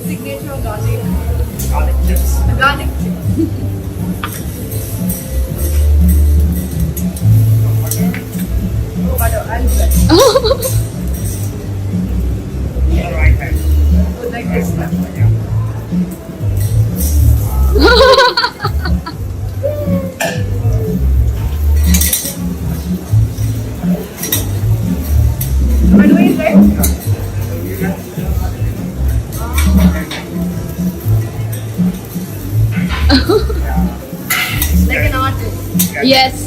signature garlic. Garlic chips. Garlic chips. Oh, butter. I'll do that. All right, guys. Oh, like this. Yeah. Am I doing it right? Like an artist. Yes.